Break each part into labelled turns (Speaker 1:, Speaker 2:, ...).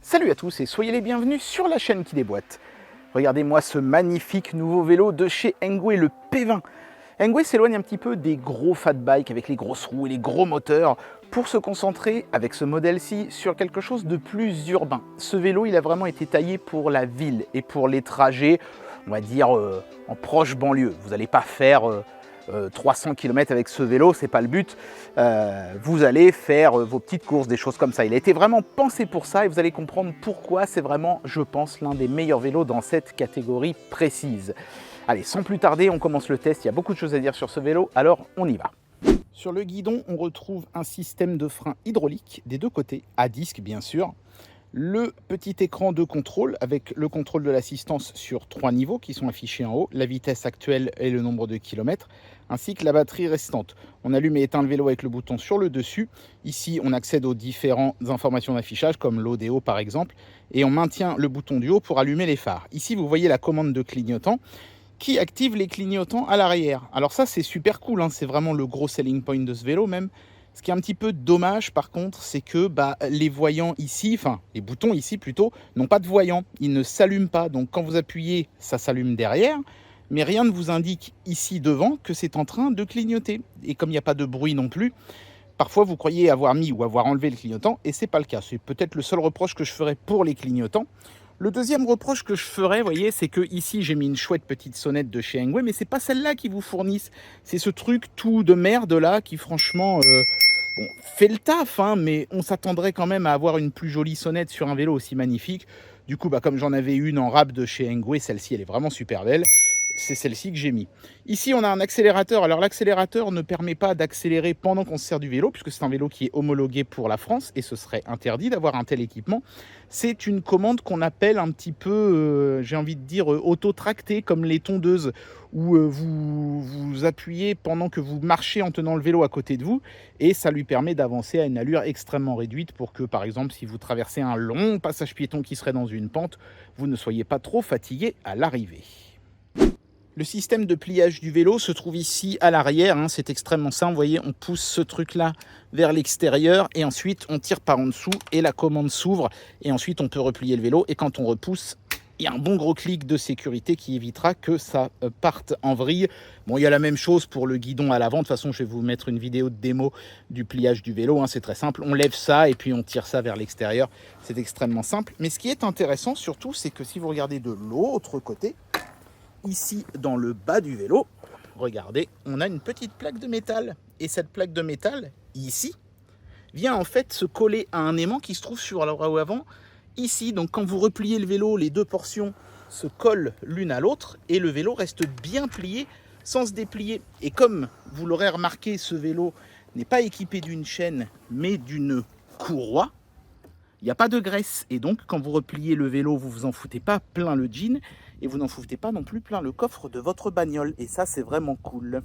Speaker 1: Salut à tous et soyez les bienvenus sur la chaîne qui déboîte. Regardez-moi ce magnifique nouveau vélo de chez Engwe, le P20. Engwe s'éloigne un petit peu des gros fat bikes avec les grosses roues et les gros moteurs pour se concentrer avec ce modèle-ci sur quelque chose de plus urbain. Ce vélo, il a vraiment été taillé pour la ville et pour les trajets, on va dire, en proche banlieue. Vous n'allez pas faire 300 km avec ce vélo, c'est pas le but. Vous allez faire vos petites courses, des choses comme ça. Il a été vraiment pensé pour ça et vous allez comprendre pourquoi c'est vraiment, je pense, l'un des meilleurs vélos dans cette catégorie précise. Allez, sans plus tarder, on commence le test. Il y a beaucoup de choses à dire sur ce vélo, alors on y va. Sur le guidon, on retrouve un système de frein hydraulique des deux côtés, à disque bien sûr. Le petit écran de contrôle avec le contrôle de l'assistance sur 3 niveaux qui sont affichés en haut, la vitesse actuelle et le nombre de kilomètres, ainsi que la batterie restante. On allume et éteint le vélo avec le bouton sur le dessus. Ici, on accède aux différentes informations d'affichage comme l'ODO par exemple, et on maintient le bouton du haut pour allumer les phares. Ici, vous voyez la commande de clignotant qui active les clignotants à l'arrière. Alors ça, c'est super cool, hein, c'est vraiment le gros selling point de ce vélo même. Ce qui est un petit peu dommage par contre, c'est que les voyants ici, enfin les boutons ici plutôt, n'ont pas de voyants. Ils ne s'allument pas. Donc quand vous appuyez, ça s'allume derrière. Mais rien ne vous indique ici devant que c'est en train de clignoter. Et comme il n'y a pas de bruit non plus, parfois vous croyez avoir mis ou avoir enlevé le clignotant et c'est pas le cas. C'est peut-être le seul reproche que je ferais pour les clignotants. Le deuxième reproche que je ferais, vous voyez, c'est que ici j'ai mis une chouette petite sonnette de chez Engwe, mais c'est pas celle-là qui vous fournissent. C'est ce truc tout de merde là qui franchement bon, fait le taf, hein, mais on s'attendrait quand même à avoir une plus jolie sonnette sur un vélo aussi magnifique. Du coup, comme j'en avais une en rap de chez Engwe, celle-ci elle est vraiment super belle. C'est celle-ci que j'ai mis. Ici, on a un accélérateur. Alors, l'accélérateur ne permet pas d'accélérer pendant qu'on se sert du vélo, puisque c'est un vélo qui est homologué pour la France, et ce serait interdit d'avoir un tel équipement. C'est une commande qu'on appelle un petit peu, j'ai envie de dire, auto-tractée, comme les tondeuses, où vous appuyez pendant que vous marchez en tenant le vélo à côté de vous, et ça lui permet d'avancer à une allure extrêmement réduite pour que, par exemple, si vous traversez un long passage piéton qui serait dans une pente, vous ne soyez pas trop fatigué à l'arrivée. Le système de pliage du vélo se trouve ici à l'arrière, hein, c'est extrêmement simple, vous voyez, on pousse ce truc-là vers l'extérieur et ensuite on tire par en dessous et la commande s'ouvre et ensuite on peut replier le vélo et quand on repousse, il y a un bon gros clic de sécurité qui évitera que ça parte en vrille. Bon, il y a la même chose pour le guidon à l'avant, de toute façon je vais vous mettre une vidéo de démo du pliage du vélo, hein, c'est très simple, on lève ça et puis on tire ça vers l'extérieur, c'est extrêmement simple. Mais ce qui est intéressant surtout, c'est que si vous regardez de l'autre côté, ici, dans le bas du vélo, regardez, on a une petite plaque de métal. Et cette plaque de métal, ici, vient en fait se coller à un aimant qui se trouve sur la roue avant, ici. Donc quand vous repliez le vélo, les deux portions se collent l'une à l'autre et le vélo reste bien plié sans se déplier. Et comme vous l'aurez remarqué, ce vélo n'est pas équipé d'une chaîne, mais d'une courroie. Il n'y a pas de graisse et donc quand vous repliez le vélo, vous vous en foutez pas plein le jean et vous n'en foutez pas non plus plein le coffre de votre bagnole et ça c'est vraiment cool.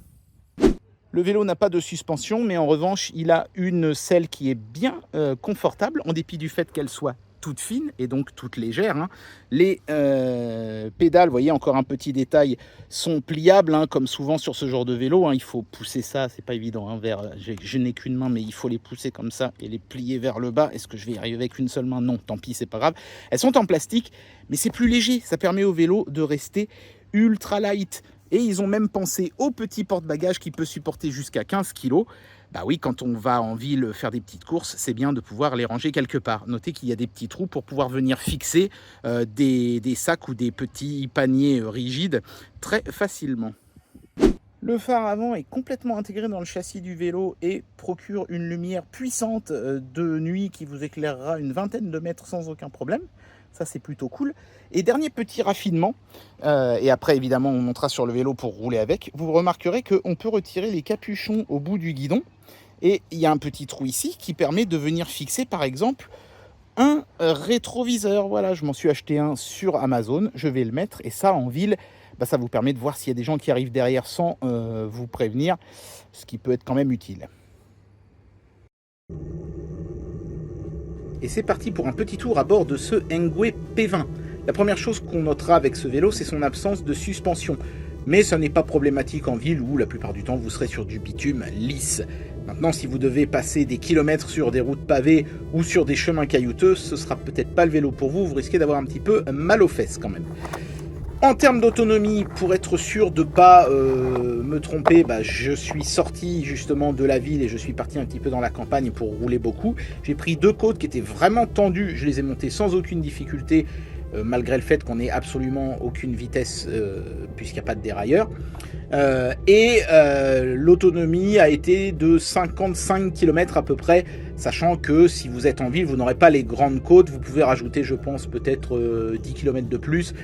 Speaker 1: Le vélo n'a pas de suspension mais en revanche il a une selle qui est bien confortable en dépit du fait qu'elle soit toute fine et donc toute légère, hein. Les pédales, vous voyez encore un petit détail, sont pliables, hein, comme souvent sur ce genre de vélo, hein. Il faut pousser ça, c'est pas évident, hein, je n'ai qu'une main mais il faut les pousser comme ça et les plier vers le bas. Est-ce que je vais y arriver avec une seule main? Non, tant pis, c'est pas grave. Elles sont en plastique mais c'est plus léger, ça permet au vélo de rester ultra light. Et ils ont même pensé au petit porte-bagages qui peut supporter jusqu'à 15 kg. Bah oui, quand on va en ville faire des petites courses, c'est bien de pouvoir les ranger quelque part. Notez qu'il y a des petits trous pour pouvoir venir fixer des sacs ou des petits paniers rigides très facilement. Le phare avant est complètement intégré dans le châssis du vélo et procure une lumière puissante de nuit qui vous éclairera une vingtaine de mètres sans aucun problème. Ça, c'est plutôt cool. Et dernier petit raffinement, et après, évidemment, on montera sur le vélo pour rouler avec. Vous remarquerez qu'on peut retirer les capuchons au bout du guidon. Et il y a un petit trou ici qui permet de venir fixer, par exemple, un rétroviseur. Voilà, je m'en suis acheté un sur Amazon. Je vais le mettre. Et ça, en ville, ça vous permet de voir s'il y a des gens qui arrivent derrière sans vous prévenir, ce qui peut être quand même utile. Et c'est parti pour un petit tour à bord de ce Engwe P20. La première chose qu'on notera avec ce vélo, c'est son absence de suspension. Mais ça n'est pas problématique en ville où la plupart du temps vous serez sur du bitume lisse. Maintenant, si vous devez passer des kilomètres sur des routes pavées ou sur des chemins caillouteux, ce sera peut-être pas le vélo pour vous, vous risquez d'avoir un petit peu mal aux fesses quand même. En termes d'autonomie, pour être sûr de ne pas me tromper, je suis sorti justement de la ville et je suis parti un petit peu dans la campagne pour rouler beaucoup. J'ai pris 2 côtes qui étaient vraiment tendues, je les ai montées sans aucune difficulté, malgré le fait qu'on n'ait absolument aucune vitesse puisqu'il n'y a pas de dérailleur. L'autonomie a été de 55 km à peu près, sachant que si vous êtes en ville, vous n'aurez pas les grandes côtes, vous pouvez rajouter, je pense, peut-être 10 km de plus.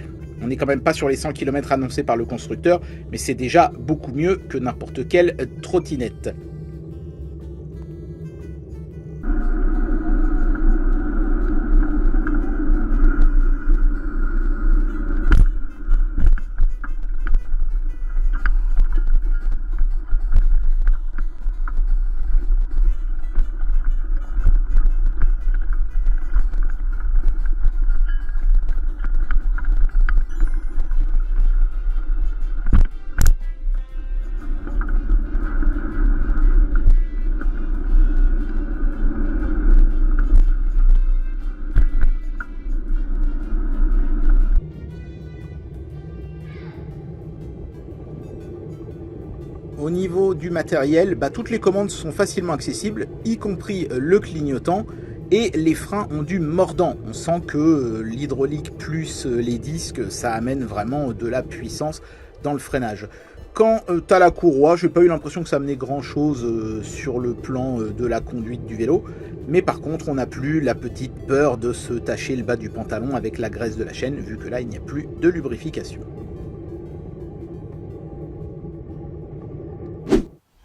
Speaker 1: On n'est quand même pas sur les 100 km annoncés par le constructeur, mais c'est déjà beaucoup mieux que n'importe quelle trottinette. Au niveau du matériel, toutes les commandes sont facilement accessibles, y compris le clignotant, et les freins ont du mordant. On sent que l'hydraulique plus les disques, ça amène vraiment de la puissance dans le freinage. Quant à la courroie, j'ai pas eu l'impression que ça amenait grand chose sur le plan de la conduite du vélo, mais par contre on n'a plus la petite peur de se tacher le bas du pantalon avec la graisse de la chaîne, vu que là il n'y a plus de lubrification.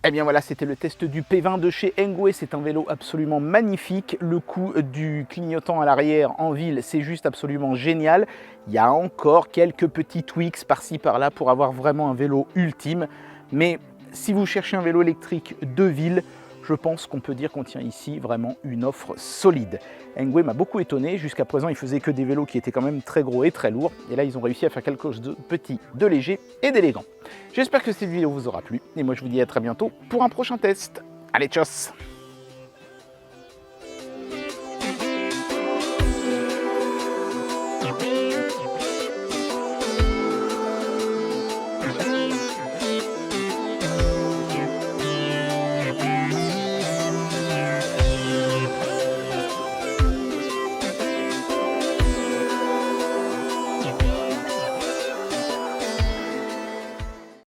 Speaker 1: Eh bien voilà, c'était le test du P20 de chez Engwe. C'est un vélo absolument magnifique. Le coup du clignotant à l'arrière en ville, c'est juste absolument génial. Il y a encore quelques petits tweaks par-ci par-là pour avoir vraiment un vélo ultime. Mais si vous cherchez un vélo électrique de ville, je pense qu'on peut dire qu'on tient ici vraiment une offre solide. Engwe m'a beaucoup étonné. Jusqu'à présent, il faisait que des vélos qui étaient quand même très gros et très lourds. Et là, ils ont réussi à faire quelque chose de petit, de léger et d'élégant. J'espère que cette vidéo vous aura plu. Et moi, je vous dis à très bientôt pour un prochain test. Allez, tchuss!